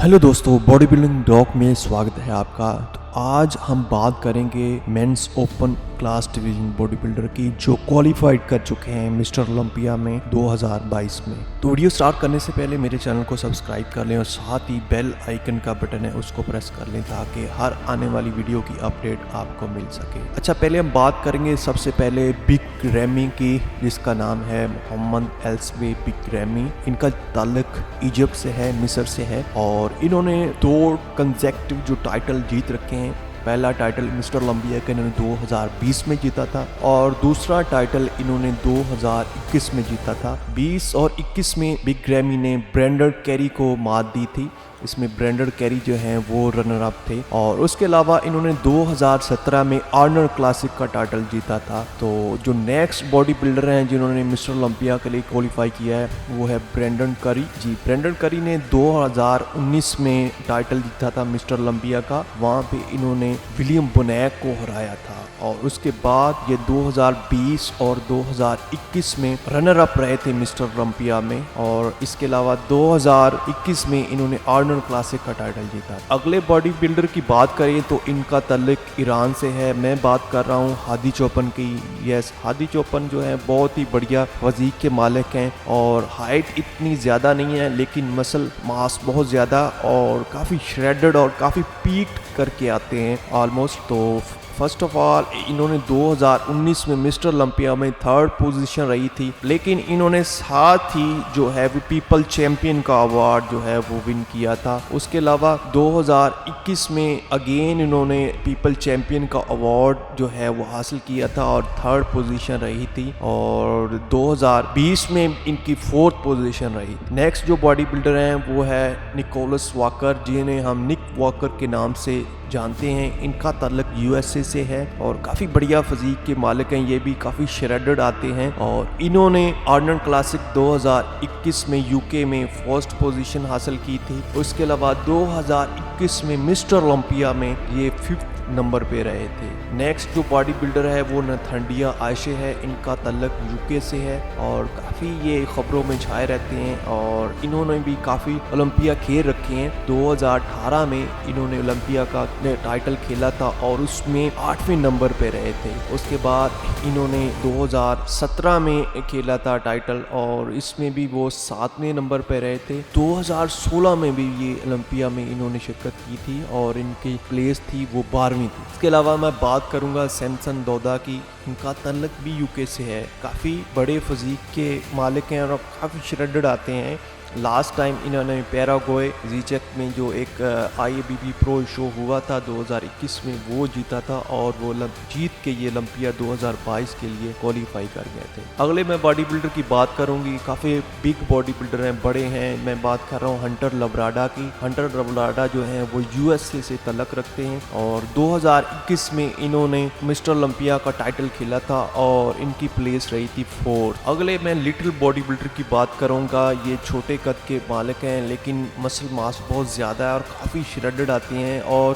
Hello दोस्तों, body building dock में स्वागत है आपका। तो आज हम बात करेंगे men's open class division bodybuilder की जो क्वालिफाइड कर चुके हैं मिस्टर ओलंपिया में 2022 में। तो वीडियो स्टार्ट करने से पहले मेरे चैनल को सब्सक्राइब कर लें और साथ ही बेल आइकन का बटन है उसको प्रेस कर लें ताकि हर आने वाली वीडियो की अपडेट आपको मिल सके। अच्छा, पहले हम बात करेंगे सबसे पहले बिग रैमी की, जिसका नाम है मोहम्मद एल्सवे बिग रैमी। इनका ताल्लुक इजिप्ट से है, मिस्र से है और इन्होंने 2 कंसेक्टिव जो टाइटल जीत रखे हैं। पहला टाइटल मिस्टर ओलंपिया का इन्होंने 2020 में जीता था और दूसरा टाइटल इन्होंने 2021 में जीता था। 20 और 21 में बिग रैमी ने ब्रेंडन कैरी को मात दी थी। इसमें ब्रेंडन कैरी जो हैं वो रनर अप थे और उसके अलावा इन्होंने 2017 में आर्नर क्लासिक का टाइटल जीता था। तो जो नेक्स्ट बॉडी बिल्डर हैं जिन्होंने मिस्टर ओलंपिया के लिए क्वालिफाई किया है वो है ब्रेंडन करी जी। ब्रेंडन करी ने 2019 में टाइटल जीता था मिस्टर ओलंपिया का। वहाँ पे इन्होंने विलियम बोनैक को हराया था और उसके बाद ये 2020 और 2021 में रनर अप रहे थे मिस्टर ओलंपिया में। और इसके अलावा 2021 में इन्होंने आर्नर क्लासिक का टाइटल जीता। अगले बॉडी बिल्डर की बात करें तो इनका ताल्लुक ईरान से है। मैं बात कर रहा हूँ हादी चौपन की। यस, हादी चौपन जो है बहुत ही बढ़िया वजीक के मालिक हैं और हाइट इतनी ज़्यादा नहीं है लेकिन मसल मास बहुत ज़्यादा और काफ़ी श्रेडेड और काफ़ी पीक करके आते हैं ऑलमोस्ट। तो फर्स्ट ऑफ ऑल इन्होंने 2019 में मिस्टर ओलंपिया में 3rd पोजीशन रही थी, लेकिन इन्होंने साथ ही जो है वो पीपल चैंपियन का अवार्ड जो है वो विन किया था। उसके अलावा 2021 में अगेन इन्होंने पीपल चैंपियन का अवार्ड जो है वो हासिल किया था और 3rd पोजीशन रही थी और 2020 में इनकी 4th पोजीशन रही। नेक्स्ट जो बॉडी बिल्डर हैं वो है निकोलस वॉकर, जिन्हें हम निक वॉकर के नाम से जानते हैं। इनका ताल्लुक यूएसए से है और काफ़ी बढ़िया फिजीक के मालिक हैं। ये भी काफ़ी श्रेडेड आते हैं और इन्होंने आर्नर क्लासिक 2021 में यूके में 1st पोजीशन हासिल की थी। उसके अलावा 2021 में मिस्टर ओलंपिया में ये 5th नंबर पे रहे थे। नेक्स्ट जो बॉडी बिल्डर है वो नथंडिया आयशे है। इनका ताल्लुक यूके से है और काफ़ी ये खबरों में छाए रहते हैं और इन्होंने भी काफ़ी ओलंपिया खेल रखे हैं। 2018 में इन्होंने ओलंपिया का टाइटल खेला था और उसमें 8वें नंबर पे रहे थे। उसके बाद इन्होंने 2017 में खेला था टाइटल और इसमें भी वो 7वें नंबर पे रहे थे। 2016 में भी ये ओलंपिया में इन्होंने शिरकत की थी और इनकी प्लेस थी वो 12वीं थी। इसके अलावा मैं बात करूंगा सैमसन दौदा की। इनका ताल्लुक भी यूके से है। काफ़ी बड़े फिजीक के मालिक हैं और काफ़ी श्रेडेड आते हैं। लास्ट टाइम इन्होंने पैराग्वे जीचेक में जो एक IABB प्रो शो हुआ था 2021 में वो जीता था और वो जीत के ये ओलंपिया 2022 के लिए क्वालिफाई कर गए थे। अगले मैं बॉडी बिल्डर की बात करूंगी। काफ़ी बिग बॉडी बिल्डर हैं, बड़े हैं। मैं बात कर रहा हूँ हंटर लब्राडा की। हंटर लब्राडा जो है वो USA से तल्लक रखते हैं और 2021 में इन्होंने मिस्टर ओलंपिया का टाइटल खेला था और इनकी प्लेस रही थी 4th। अगले मैं लिटिल बॉडी बिल्डर की बात करूँगा। ये छोटे कद के मालिक हैं लेकिन मसल मास बहुत ज़्यादा है और काफ़ी श्रेडेड आती हैं और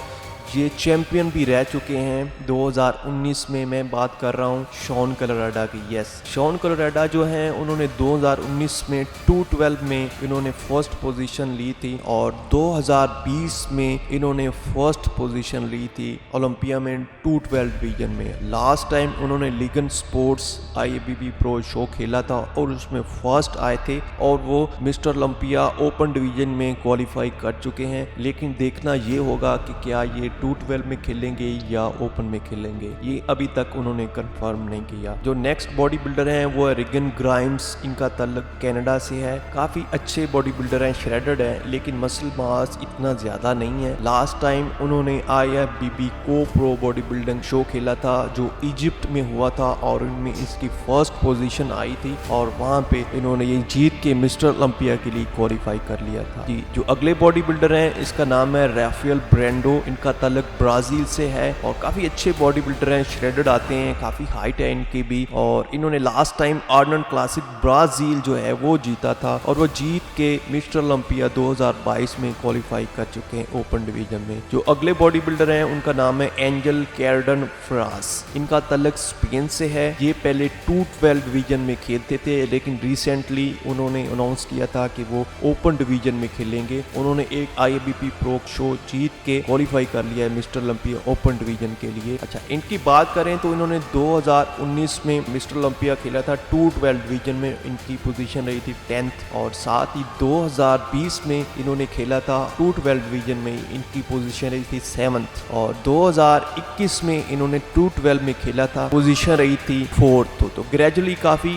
ये चैंपियन भी रह चुके हैं 2019 में। मैं बात कर रहा हूँ शॉन कोलोराडो की। यस, शॉन कोलोराडो जो हैं उन्होंने 2019 में 212 में इन्होंने 1st पोजीशन ली थी और 2020 में इन्होंने 1st पोजीशन ली थी ओलंपिया में 212 डिवीजन में। लास्ट टाइम उन्होंने ligand sports IABB pro show खेला था और उसमें 1st आए थे और वो मिस्टर ओलंपिया ओपन डिवीजन में क्वालिफाई कर चुके हैं। लेकिन देखना ये होगा कि क्या ये 212 में खेलेंगे या ओपन में खेलेंगे, ये अभी तक उन्होंने कंफर्म नहीं किया। जो नेक्स्ट बॉडी बिल्डर हैं वो है रिगन ग्राइम्स। इनका ताल्लुक कनाडा से है। काफ़ी अच्छे बॉडी बिल्डर हैं, श्रेडेड हैं लेकिन मसल मास इतना ज़्यादा नहीं है। लास्ट टाइम उन्होंने IFBB को प्रो बॉडी बिल्डिंग शो खेला था जो इजिप्ट में हुआ था और उनमें इसकी 1st पोजीशन आई थी और वहाँ पे इन्होंने ये जीत के मिस्टर ओलंपिया के लिए क्वालिफाई कर लिया था। जो अगले बॉडी बिल्डर हैं इसका नाम है राफेल ब्रेंडो। इनका ताल्लुक ब्राज़ील से है और काफ़ी अच्छे बॉडी बिल्डर हैं, श्रेडेड आते हैं, काफ़ी हाइट है इनकी भी। और इन्होंने last time Arnold classic Brazil जो है वो जीता था और वो जीत के मिस्टर ओलंपिया 2022 में क्वालिफाई कर चुके हैं ओपन डिवीजन में। जो अगले बॉडी बिल्डर हैं उनका नाम है एंजल कैर्डन फ्रांस। इनका ताल्लुक स्पेन से है। ये पहले 212 डिवीजन में खेलते थे, लेकिन रिसेंटली उन्होंने अनाउंस किया था कि वो ओपन डिवीजन में खेलेंगे। उन्होंने एक IFBB प्रो शो जीत के क्वालिफाई कर लिया है मिस्टर ओलंपिया ओपन डिवीजन के लिए। अच्छा, इनकी बात करें तो इन्होंने 2019 में मिस्टर ओलंपिया खेला था 212 डिवीजन में, इनकी पोजीशन रही थी 10th। और साथ ही 2020 में इन्होंने खेला था 212 डिवीजन में, इनकी पोजीशन रही थी 7th। और 2021 में इन्होंने 212 में खेला था, पोजीशन रही थी 4th। तो ग्रेजुअली काफ़ी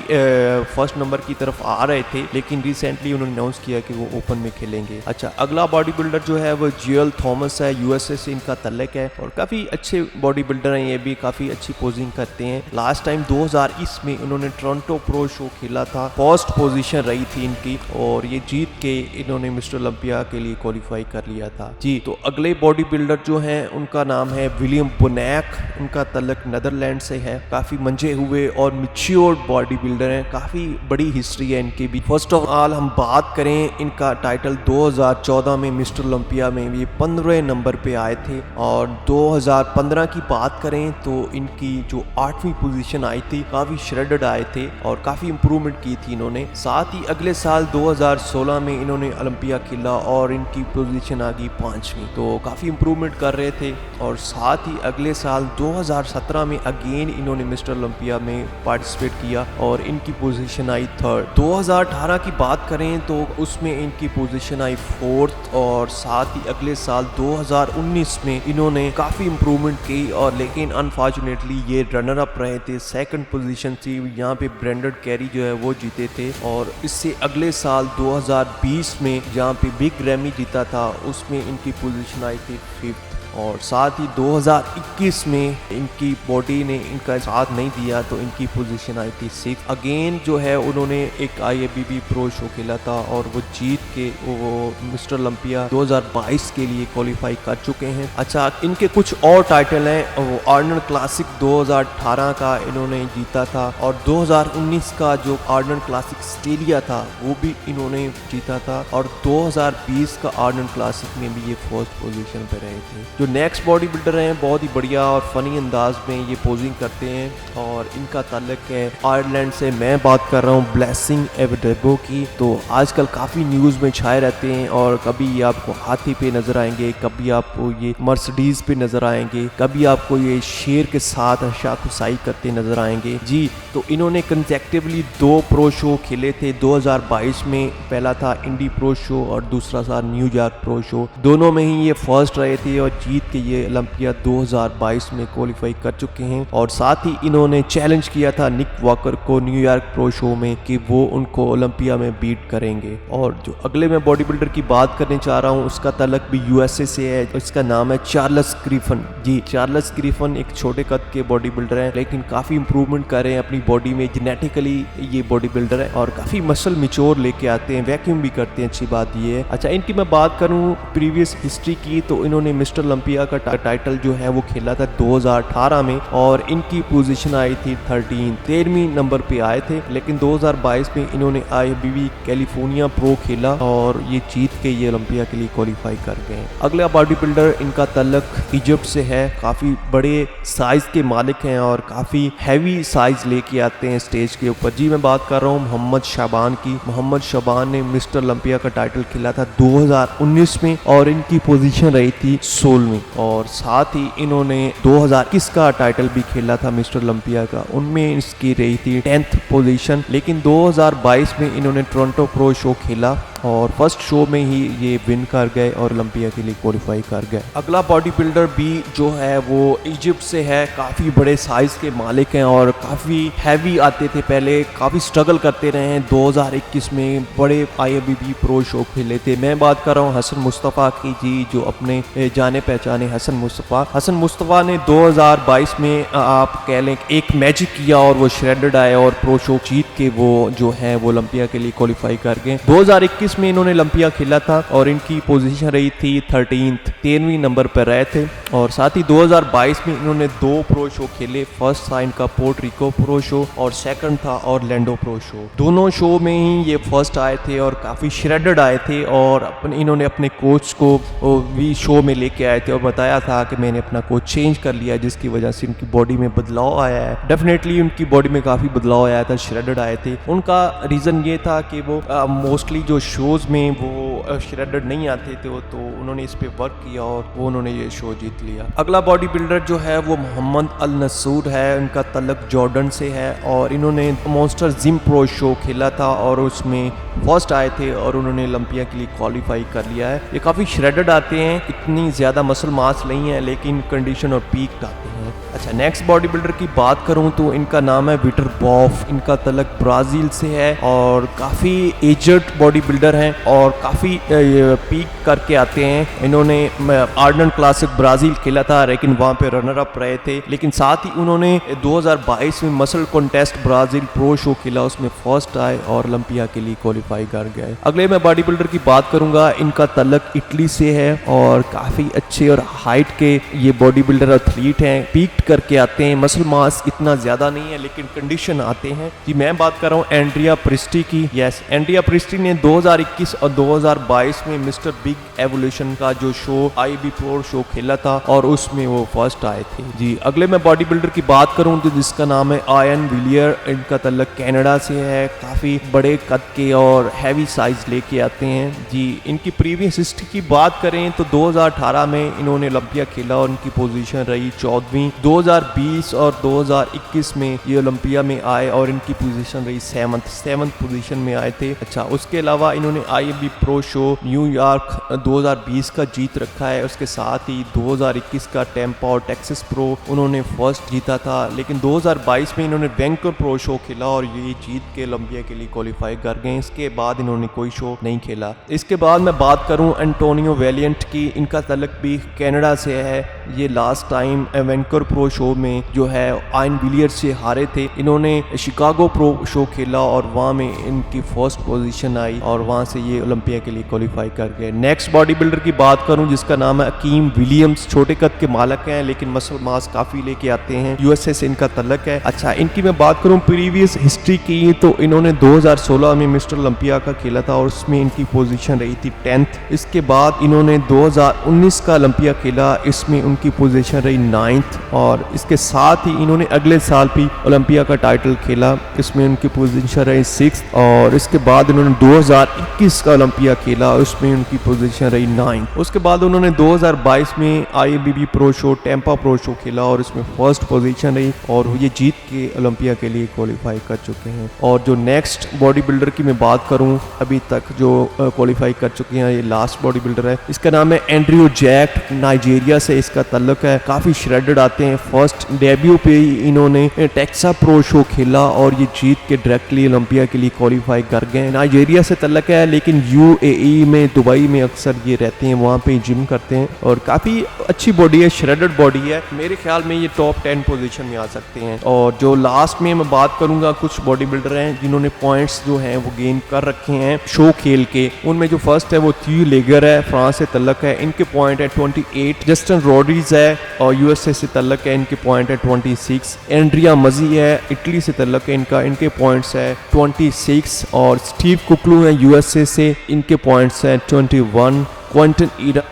फर्स्ट नंबर की तरफ आ रहे थे, लेकिन रिसेंटली उन्होंने अनाउंस किया कि वो ओपन में खेलेंगे। अच्छा, अगला बॉडी बिल्डर जो है वो जियल थॉमस है, USA से इनका तल्लक है और काफ़ी अच्छे बॉडी बिल्डर हैं। ये भी काफ़ी अच्छी पोजिंग करते हैं। लास्ट टाइम 2020 में इन्होंने टोरंटो प्रो शो खेला था, फर्स्ट पोजीशन रही थी इनकी और ये जीत के इन्होंने मिस्टर ओलंपिया के लिए क्वालिफाई कर लिया था जी। तो अगले बॉडी बिल्डर जो हैं उनका नाम है विलियम बोनैक। उनका तल्लक नीदरलैंड से है। काफ़ी मंझे हुए और मैच्योर बॉडी बिल्डर हैं, काफ़ी बड़ी हिस्ट्री है इनकी भी। फर्स्ट ऑफ ऑल हम बात करें, इनका टाइटल 2014 में मिस्टर ओलंपिया में ये 15 नंबर पे आए थे और 2015 की बात करें तो इनकी जो 8वीं पोजीशन आई थी, काफ़ी श्रेडेड आए थे और काफ़ी इंप्रूवमेंट की थी इन्होंने। साथ ही अगले साल 2016 में इन्होंने ओलंपिया खेला और इनकी पोजीशन आ गई 5वीं, तो काफ़ी इंप्रूवमेंट कर रहे थे। और साथ ही अगले साल 2017 में अगेन इन्होंने मिस्टर ओलंपिया में पार्टिसिपेट किया और इनकी पोजीशन आई 3rd। 2018 की बात करें तो उसमें इनकी पोजीशन आई 4th। और साथ ही अगले साल 2019 में इन्होंने काफ़ी इंप्रूवमेंट की और लेकिन अनफॉर्चुनेटली ये रनर अप रहे थे, 2nd पोजीशन थी। यहाँ पे ब्रेंडन कैरी जो है वो जीते थे। और इससे अगले साल 2020 में जहाँ पे बिग ग्रैमी जीता था, उसमें इनकी पोजीशन आई थी 5th। और साथ ही 2021 में इनकी बॉडी ने इनका साथ नहीं दिया तो इनकी पोजीशन आई थी 6th। अगेन जो है उन्होंने एक IFBB प्रो शो खेला था और वो जीत के वो मिस्टर ओलंपिया 2022 के लिए क्वालिफाई कर चुके हैं। अच्छा, इनके कुछ और टाइटल हैं। वो आर्नल्ड क्लासिक 2018 का इन्होंने जीता था और 2019 का जो आर्नल्ड क्लासिक ऑस्ट्रेलिया था वो भी इन्होंने जीता था और 2020 का आर्नल्ड क्लासिक में भी ये फर्स्ट पोजीशन पे रहे थे। जो नेक्स्ट बॉडी बिल्डर हैं बहुत ही बढ़िया और फनी अंदाज में ये पोजिंग करते हैं और इनका ताल्लुक है आयरलैंड से। मैं बात कर रहा हूँ ब्लेसिंग एवेडेबो की। तो आजकल काफ़ी न्यूज़ में छाए रहते हैं और कभी ये आपको हाथी पे नज़र आएंगे, कभी आपको ये मर्सिडीज़ पे नज़र आएंगे, कभी आपको ये शेर के साथ शाखुसाई करते नज़र आएंगे जी। तो इन्होंने कंसेक्टिवली 2 प्रो शो खेले थे 2022 में। पहला था इंडी प्रो शो और दूसरा था न्यूयॉर्क प्रो शो। दोनों में ही ये फर्स्ट रहे थे और जीत के ये ओलंपिया 2022 में क्वालिफाई कर चुके हैं। और साथ ही इन्होंने चैलेंज किया था निक वॉकर को न्यूयॉर्क प्रो शो में कि वो उनको ओलंपिया में बीट करेंगे। और जो अगले मैं बॉडी बिल्डर की बात करने चाह रहा हूँ उसका ताल्लुक भी USA से है। इसका नाम है चार्ल्स ग्रिफिन जी। चार्ल्स ग्रिफिन एक छोटे कद के बॉडी बिल्डर हैं, लेकिन काफ़ी इंप्रूवमेंट कर रहे हैं अपनी बॉडी में। जेनेटिकली ये बॉडी बिल्डर है और काफ़ी मसल मिच्योर लेके आते हैं, वैक्यूम भी करते हैं, अच्छी बात ये है। अच्छा, इनकी मैं बात करूँ प्रीवियस हिस्ट्री की तो इन्होंने मिस्टर ओलंपिया का टाइटल जो है वो खेला था 2018 में और इनकी पोजीशन आई थी 13वीं नंबर पे आए थे। लेकिन 2022 में इन्होंने IFBB कैलिफोर्निया प्रो खेला और ये जीत के ये ओलंपिया के लिए क्वालिफाई कर गए। अगला बॉडी बिल्डर इनका ताल्लुक इजिप्ट से है। काफ़ी बड़े साइज के मालिक हैं और काफ़ी हैवी साइज लेके आते हैं स्टेज के ऊपर जी। मैं बात कर रहा हूँ मोहम्मद शाबान की। मोहम्मद शाबान ने मिस्टर ओलंपिया का टाइटल खेला था 2019 में और इनकी पोजीशन रही थी 16वीं। और साथ ही इन्होंने 2021 का टाइटल भी खेला था मिस्टर ओलंपिया का, उनमें इसकी रही थी 10th पोजीशन। लेकिन 2022 में इन्होंने टोरंटो प्रो शो खेला और फर्स्ट शो में ही ये विन कर गए और ओलंपिया के लिए क्वालिफाई कर गए। अगला बॉडी बिल्डर भी जो है वो इजिप्ट से है। काफ़ी बड़े साइज के मालिक हैं और काफ़ी हैवी आते थे, पहले काफ़ी स्ट्रगल करते रहे हैं। 2021 में बड़े IFBB प्रो शो खेले थे। मैं बात कर रहा हूँ हसन मुस्तफ़ा की जी, जो अपने जाने पहचाने हसन मुस्तफ़ा ने 2022 में आप कह लें एक मैजिक किया और वो श्रेडेड आए और प्रो शो जीत के वो जो है वो ओलंपिया के लिए क्वालिफाई कर गए। 2021 2021 में इन्होंने ओलंपिया खेला था और इनकी पोजीशन रही थी 13वीं नंबर पर रहे थे। और साथ ही 2022 में इन्होंने 2 प्रो शो खेले। फर्स्ट था इनका पोर्ट रिको प्रो शो और सेकंड था ऑरलैंडो प्रो शो। दोनों शो में ही ये फर्स्ट आए थे और काफ़ी श्रेडेड आए थे और इन्होंने अपने कोच को भी शो में लेके आए थे और बताया था कि मैंने अपना कोच चेंज कर लिया, जिसकी वजह से उनकी बॉडी में बदलाव आया है। डेफिनेटली उनकी बॉडी में काफ़ी बदलाव आया था, श्रेडेड आए थे। उनका रीज़न ये था कि वो मोस्टली जो शोज़ में वो श्रेडेड नहीं आते थे, तो उन्होंने इस पर वर्क किया और वो उन्होंने ये शो जीत लिया। अगला बॉडी बिल्डर जो है वो मोहम्मद अल नसूर है। उनका तल्लक जॉर्डन से है और इन्होंने मॉन्स्टर जिम प्रो शो खेला था और उसमें फर्स्ट आए थे और उन्होंने ओलंपिया के लिए क्वालिफाई कर लिया है। ये काफ़ी श्रेडेड आते हैं, इतनी ज़्यादा मसल मास नहीं है लेकिन कंडीशन और पीक आते हैं। अच्छा, नेक्स्ट बॉडी बिल्डर की बात करूं तो इनका नाम है विटर बॉफ। इनका तलक ब्राज़ील से है और काफ़ी एजड बॉडी बिल्डर हैं और काफ़ी पीक करके आते हैं। इन्होंने आर्नल्ड क्लासिक ब्राज़ील खेला था लेकिन वहाँ पे रनर अप रहे थे, लेकिन साथ ही उन्होंने 2022 में muscle contest Brazil pro show खेला, उसमें फर्स्ट आए और ओलंपिया के लिए क्वालिफाई कर गए। अगले मैं बॉडी बिल्डर की बात करूंगा। इनका तलक इटली से है और काफ़ी अच्छे और हाइट के ये बॉडी बिल्डर एथलीट हैं। पीक करके आते हैं, मसल मास इतना ज़्यादा नहीं है लेकिन कंडीशन आते हैं। जी मैं बात कर रहा हूँ एंड्रिया प्रिस्टी की। यस, एंड्रिया प्रिस्टी ने 2021 और 2022 में मिस्टर बिग एवोल्यूशन का जो शो IB प्रो शो खेला था और उसमें वो फर्स्ट आए थे। जी अगले मैं बॉडी बिल्डर की बात करूँ तो जिसका नाम है आयन विलियर। इनका तल्लक कनाडा से है। काफ़ी बड़े कद के और हैवी साइज लेके आते हैं। जी इनकी प्रीवियस हिस्ट्री की बात करें तो 2018 में इन्होंने ओलंपिया खेला और इनकी पोजीशन रही 14वीं। 2020 और 2021 में ये ओलंपिया में आए और इनकी पोजीशन रही 7th पोजीशन में आए थे। अच्छा, उसके अलावा इन्होंने IB प्रो शो न्यूयॉर्क 2020 का जीत रखा है। उसके साथ ही 2021 का टेम्पा और टेक्सास प्रो उन्होंने फर्स्ट जीता था, लेकिन 2022 में इन्होंने वैंकूवर प्रो शो खेला और ये जीत के ओलंपिया के लिए क्वालिफाई कर गए। इसके बाद इन्होंने कोई शो नहीं खेला। इसके बाद मैं बात करूं एंटोनियो वेलियंट की। इनका तल्लक भी कनाडा से है। ये last time Vancouver pro show में जो है आयन विलियर से हारे थे। इन्होंने शिकागो प्रो शो खेला और वहाँ में इनकी फर्स्ट पोजीशन आई और वहाँ से ये ओलंपिया के लिए क्वालिफाई कर गए। नेक्स्ट बॉडी बिल्डर की बात करूं जिसका नाम है अकीम विलियम्स। छोटे कद के मालक हैं लेकिन मसल मास काफ़ी लेके आते हैं। USA से इनका तल्लक है। अच्छा, इनकी मैं बात करूं प्रीवियस हिस्ट्री की तो इन्होंने 2016 में मिस्टर ओलंपिया का खेला था और उसमें इनकी पोजीशन रही थी 10th। इसके बाद इन्होंने 2019 का ओलंपिया खेला, इसमें उनकी पोजीशन रही 9th और इसके साथ ही इन्होंने अगले साल भी ओलंपिया का टाइटल खेला, इसमें उनकी पोजीशन रही 6th। और इसके बाद इन्होंने 2021 का ओलंपिया खेला, उसमें उनकी पोजीशन रही 9th। उसके बाद उन्होंने 2022 में IFBB pro show Tampa pro show खेला और इसमें फर्स्ट पोजीशन रही और ये जीत के ओलंपिया के लिए क्वालिफाई कर चुके हैं। और जो नेक्स्ट बॉडी बिल्डर की मैं बात करूं अभी तक जो क्वालिफाई कर चुके हैं, ये लास्ट बॉडी बिल्डर है। इसका नाम है एंड्रयू जैक। नाइजीरिया से इसका तल्लक है। काफ़ी श्रेडेड आते हैं। फर्स्ट डेब्यू पे ही इन्होंने टेक्सा प्रो शो खेला और ये जीत के डायरेक्टली ओलंपिया के लिए क्वालिफाई कर गए। नाइजीरिया से तल्लक है लेकिन UAE में दुबई में अक्सर ये रहते हैं, वहाँ पे जिम करते हैं और काफ़ी अच्छी बॉडी है, श्रेडेड बॉडी है। मेरे ख्याल में ये टॉप 10 पोजीशन में आ सकते हैं। और जो लास्ट में मैं बात करूंगा कुछ बॉडी बिल्डर हैं जिन्होंने पॉइंट्स जो हैं वो गेन कर रखे हैं शो खेल के। उनमें जो फर्स्ट है वो थ्यू लेगर है, फ्रांस से तल्लक है। इनके पॉइंट है 28। जस्टिन रॉड्रीज है और USA से तल्लक है, इनके पॉइंट है 26। एंड्रिया मजी है, इटली से तल्लक है, इनके पॉइंट्स है 26। और स्टीव कुकलू है USA से, इनके पॉइंट्स है 21। क्विंटन ईडा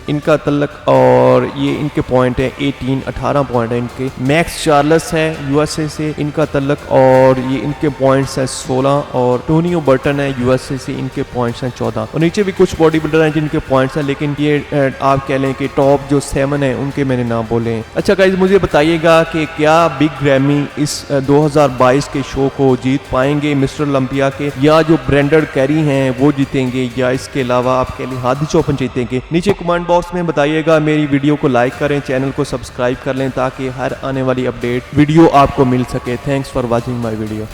इनका तल्लक और ये इनके पॉइंट है 18 पॉइंट है इनके। मैक्स चार्लस है USA से, इनका तल्लक और ये इनके पॉइंट्स है 16। और टोनियो बर्टन है USA से, इनके पॉइंट्स हैं 14। और नीचे भी कुछ बॉडी बिल्डर हैं जिनके पॉइंट्स हैं, लेकिन ये आप कह लें कि टॉप जो 7 है उनके मैंने नाम बोले हैं। अच्छा गाइस, मुझे बताइएगा कि क्या बिग ग्रैमी इस 2022 के शो को जीत पाएंगे मिस्टर ओलंपिया के, या जो ब्रेंडन कैरी हैं वो जीतेंगे, या इसके अलावा आप कह लें हादी चौपन जीतेंगे। नीचे कमेंट बॉक्स में बताइएगा। मेरी वीडियो को लाइक करें, चैनल को सब्सक्राइब कर लें ताकि हर आने वाली अपडेट वीडियो आपको मिल सके। Thanks for watching my video.